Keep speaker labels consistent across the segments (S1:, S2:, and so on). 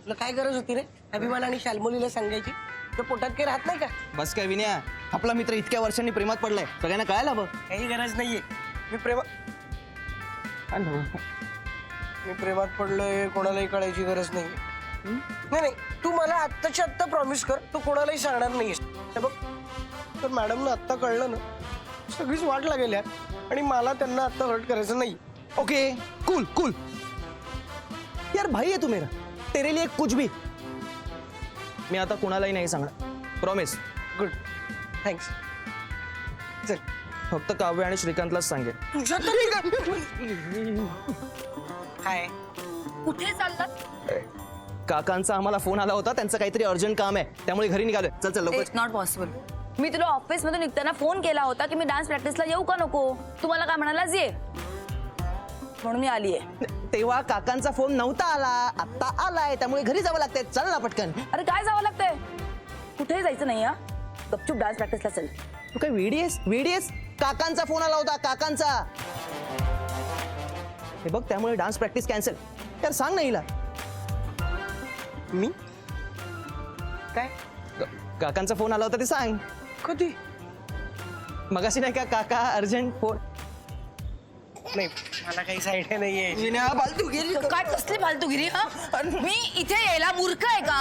S1: तुला काय गरज होती रे अभिमान आणि शालमोलीला सांगायची? तर पोटात काही राहत नाही का?
S2: बस काय विनया, आपला मित्र इतक्या वर्षांनी प्रेमात पडलाय, सगळ्यांना कळायला हवं.
S1: काही गरज नाहीये. मी प्रेमात पडलोय, कोणालाही कळायची गरज नाही. नाही नाही, तू मला आत्ताच्या आत्ता प्रॉमिस कर, तू कोणालाही सांगणार नाहीस. हे बघ, तर मॅडमला आत्ता कळलं ना, सगळीच वाट लागेल यार. आणि मला त्यांना आत्ता हर्ट करायचं नाही.
S2: Okay cool cool. यार भाई है तू मेरा, तेरे लिए कुछ भी. मी आता कोणालाही नाही सांगणार, प्रॉमिस.
S1: Good, thanks. चल.
S2: फक्त काव्य आणि श्रीकांतलाच सांगेल.
S1: तुझ्या तरी काय
S3: कुठे चाललात?
S2: काकांचा आम्हाला फोन आला होता, त्यांचं काहीतरी अर्जंट काम आहे, त्यामुळे घरी निघालोय. चल चल लवकर.
S3: It's not possible. मी तुला ऑफिस मधून निघताना फोन केला होता की मी डान्स प्रॅक्टिसला येऊ का नको. तुम्हाला काय म्हणालास ये, म्हणून मी आलीये.
S2: तेव्हा काकांचा फोन नव्हता आला, आता आलाय, त्यामुळे घरी जावं लागतंय. चल ना पटकन.
S3: अरे काय जावं लागतंय? कुठेही जायचं नाही हा, गपचूप डान्स प्रॅक्टिसला चल.
S2: तू काय व्हीडीएस काकांचा फोन आला होता, काकांचा. हे बघ, त्यामुळे डान्स प्रॅक्टिस कॅन्सल. यार सांग ना हिला.
S1: मी काय
S2: काकांचा फोन आला होता ते सांग.
S1: कधी?
S2: मगाशी नाही का काका अर्जंट फोन.
S1: नाही, मला काही आयडिया नाहीये.
S3: काय कसली फालतूगिरी हा? मी इथे यायला मूर्ख आहे का?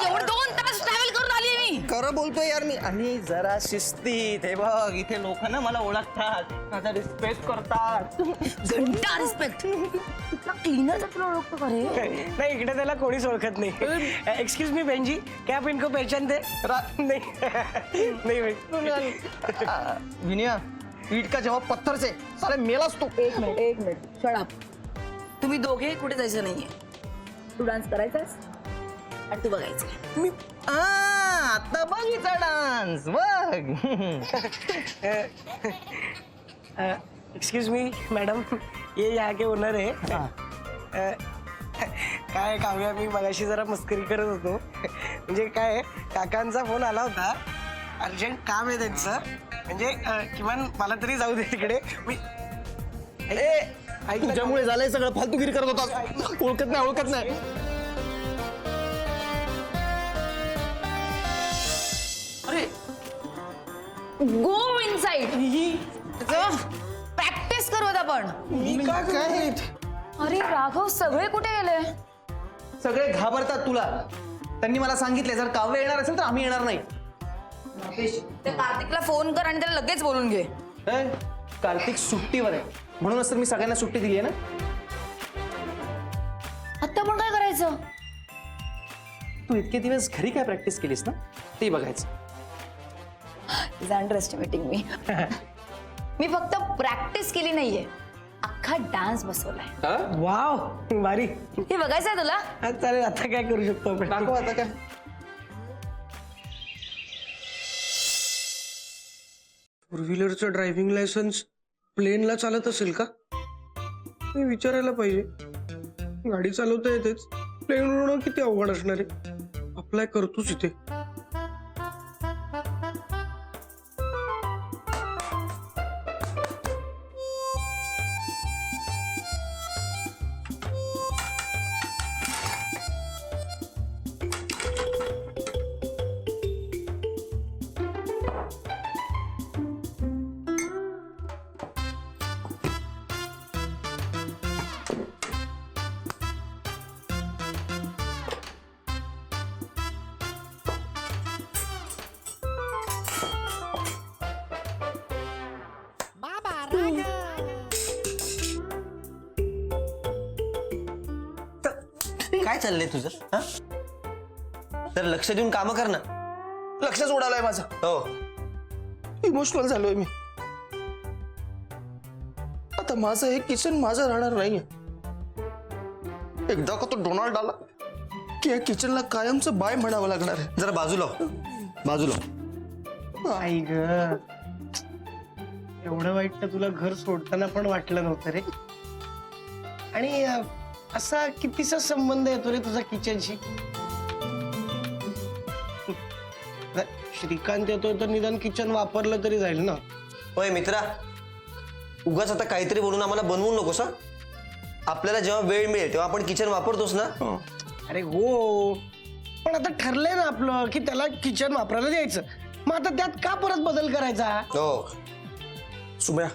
S3: एवढं 2 तास ट्रॅव्हल करून आली मी.
S2: खरं बोलतोय यार मी. आणि जरा शिस्तीत. हे बघ, इथे लोकांना मला ओळखतात, माझा रिस्पेक्ट करतात.
S3: घंटा रिस्पेक्ट. क्लीनर तुला ओळखतो का रे?
S1: नाही, इकडे त्याला कोणीच ओळखत नाही. एक्सक्यूज मी बेंजी, क्या आप इनको पहचान दे? नहीं नहीं भाई.
S2: विनया, ईट का जवाब पत्थर से. साले मेलास तू.
S3: एक मिनिट शट अप. तुम्ही दोघे कुठे जायचं नाहीये. तू डान्स करायचास आणि तू बघायचं.
S1: मी
S2: आता बघितला डान्स बघ.
S1: एक्सक्यूज मी मॅडम, ये यहाँ के ओनर है. काय काव्या, मी मगाशी जरा मस्करी करत होतो. म्हणजे काय, काकांचा फोन आला होता, अर्जंट काम आहे त्यांचं. म्हणजे किमान मला तरी जाऊ दे तिकडे. मी
S2: तुझ्यामुळे झालंय सगळं. फालतूगिरी करत होता. ओळखत नाही.
S1: अरे
S3: गो इनसाइड. प्रॅक्टिस करूयात आपण.
S1: मी काय
S3: अरे राघव, सगळे कुठे गेले?
S2: सगळे घाबरतात तुला. त्यांनी मला सांगितले जर काव्य येणार असेल तर आम्ही येणार नाही.
S3: त्या कार्तिकला फोन कर आणि त्याला लगेच बोलून घे.
S2: कार्तिक सुट्टीवर आहे, म्हणूनच तर मी सगळ्यांना सुट्टी दिली आहे ना.
S3: आता पण काय करायचं?
S2: तू इतके दिवस घरी काय प्रॅक्टिस केलीस ना, ते बघायचं.
S3: इज अंडर एस्टिमेटिंग मी. मी फक्त प्रॅक्टिस केली नाहीये, अख्खा डान्स बसवलाय.
S1: वाव, भारी.
S3: हे बघायचंय तुला?
S1: चालेल, आता काय करू शकतो आपण?
S2: दाखव आता काय.
S1: फोर व्हीलरचं ड्रायव्हिंग लायसन्स प्लेनला चालत असेल का? मी विचारायला पाहिजे. गाडी चालवता येतेच, प्लेन उडवणं किती अवघड असणार आहे. अप्लाय करतोच इथे.
S4: काय चाललंय तुझं? तर लक्ष देऊन काम कर ना.
S2: लक्षच उडालंय माझं.
S4: हो,
S2: इमोशनल झालोय मी. आता माझं हे किचन माझं राहणार नाहीये. एकदा का तो डोनाल्ड आला की या किचनला कायमचं बाय म्हणावं लागणार आहे.
S4: जरा बाजूला बाजूला.
S1: आई ग, एवढं वाईट तर तुला घर सोडताना पण वाटलं नव्हतं रे. आणि असा कितीसा संबंध येतो रे तुझा किचनशी? श्रीकांत येतोय तर निदान किचन वापरलं तरी जाईल ना.
S4: होय मित्रा, उगाच आता काहीतरी बोलून आम्हाला बनवून नकोस. आपल्याला जेव्हा वेळ मिळेल तेव्हा आपण किचन वापरतोस ना.
S1: अरे हो, पण आता ठरलंय ना आपलं की त्याला किचन वापरायला द्यायचं. मग आता त्यात का परत बदल करायचा?
S4: हो.
S2: सुम्या,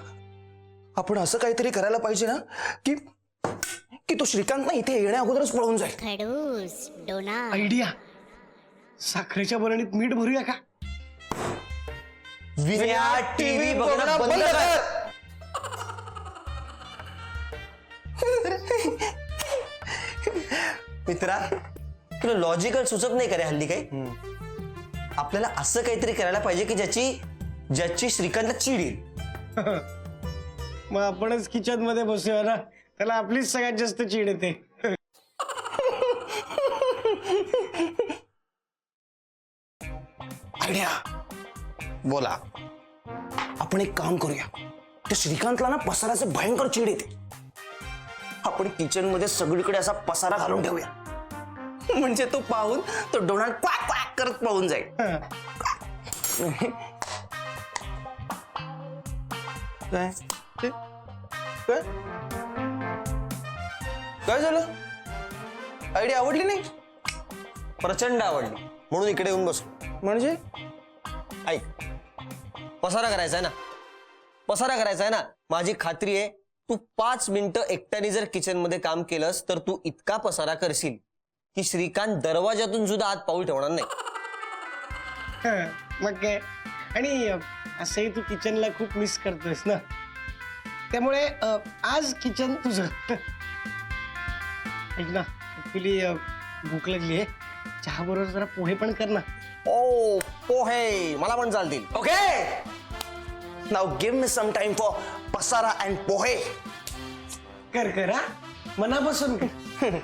S2: आपण असं काहीतरी करायला पाहिजे ना की की तो श्रीकांत ना इथे येण्या अगोदरच पळून जाईल.
S5: खडूस डोना
S1: आयडिया. साखरेच्या बरणीत मीठ भरूया का?
S4: विनया टीव्ही बघणं बंद कर. मित्रा, तुला लॉजिकल सुचत नाही का रे हल्ली काही? आपल्याला असं काहीतरी करायला पाहिजे की ज्याची श्रीकांतला चिड येईल.
S1: मग आपणच किचन मध्ये बसूया ना, त्याला आपलीच सगळ्यात जास्त चीड येते.
S2: आयडिया.
S4: बोला.
S2: आपण एक काम करूया, त्या श्रीकांतला ना पसाराचं भयंकर चीड येते. आपण किचन मध्ये सगळीकडे असा पसारा घालून ठेवूया, म्हणजे तो पाहून तो डोनाल्ड क्वॅक क्वॅक करत पाहून जाईल. काय ते? काय काय झालं? आयडिया आवडली नाही?
S4: प्रचंड आवडली म्हणून इकडे येऊन बसलो.
S2: म्हणजे
S4: ऐक, पसारा करायचा आहे ना. माझी खात्री आहे तू 5 मिनिटं एकट्याने जर किचन मध्ये काम केलंस तर तू इतका पसारा करशील की श्रीकांत दरवाजातून सुद्धा आत पाऊल ठेवणार नाही.
S1: मग काय. आणि असंही तू किचनला खूप मिस करतोयस ना, त्यामुळे आज किचन तुझं. ऐक ना, ऍक्च्युली भूक लागली आहे, चहा बरोबर जरा पोहे पण कर ना.
S4: ओ पोहे मला पण चालतील.
S2: Okay, now give me some time for pasara and pohe.
S1: कर हा, मनापासून कर.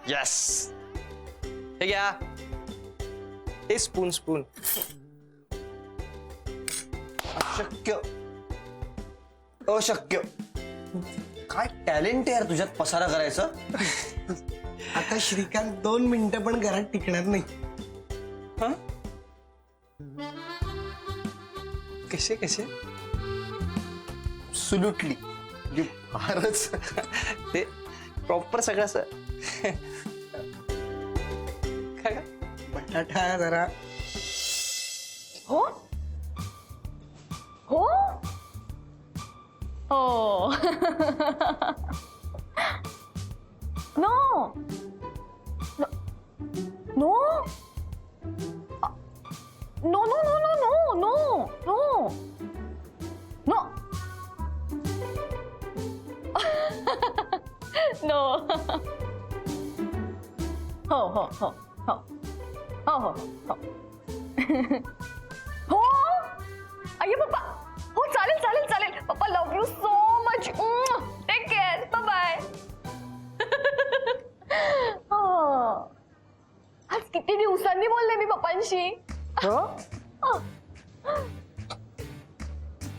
S2: यस, हे घ्या. हे स्पून.
S4: अशक्य. काय टॅलेंट आहे यार तुझ्यात पसारा करायचं.
S1: आता श्रीकांत 2 मिनिटं पण घरात टिकणार नाही.
S2: कसे
S4: सुलुटली.
S2: फारच ते प्रॉपर सगळं असं. काय
S1: बटाटा जरा.
S3: हो हो हो. No no no no no no no no no no. हो हो हो हो हो हो हो हो. अय्यो पप्पा, हो चालेल चालेल चालेल. पप्पा love you so much. Take care. Bye. आज किती दिवसांनी बोलले मी पप्पांशी.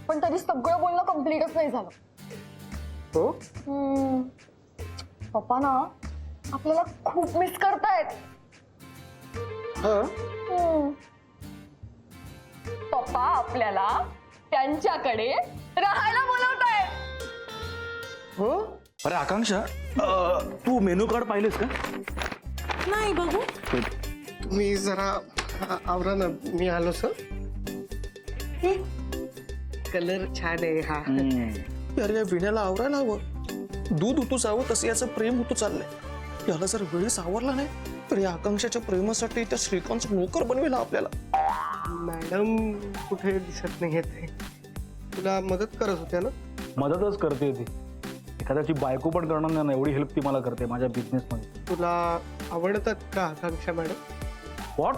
S3: पण तरी सगळं बोलणं कम्प्लीटच नाही झालं. पप्पा ना आपल्याला खूप मिस करतायत. पप्पा आपल्याला त्यांच्याकडे राहायला बोलवतायत.
S2: अरे आकांक्षा, तू मेनू कार्ड पाहिलेस का?
S1: नाही बघू. तुम्ही जरा आवरा ना, मी आलो सर. कलर छान आहे हा.
S2: अरे या विण्याला आवरायला हवं. दूध होतो जावं तसं याचं प्रेम होतो चाललंय. याला जर वेळेस आवरला नाही तर या आकांक्षाच्या प्रेमासाठी त्या श्रीकांतचा नोकर बनवेल आपल्याला.
S1: मॅडम कुठे दिसत नाही येते. तुला मदत करत होत्या ना?
S6: मदतच करते ती. एखाद्याची बायको पण करणार नाही एवढी हेल्प ती मला करते माझ्या बिझनेस मध्ये.
S1: तुला आवडतात का आकांक्षा मॅडम?
S6: व्हॉट?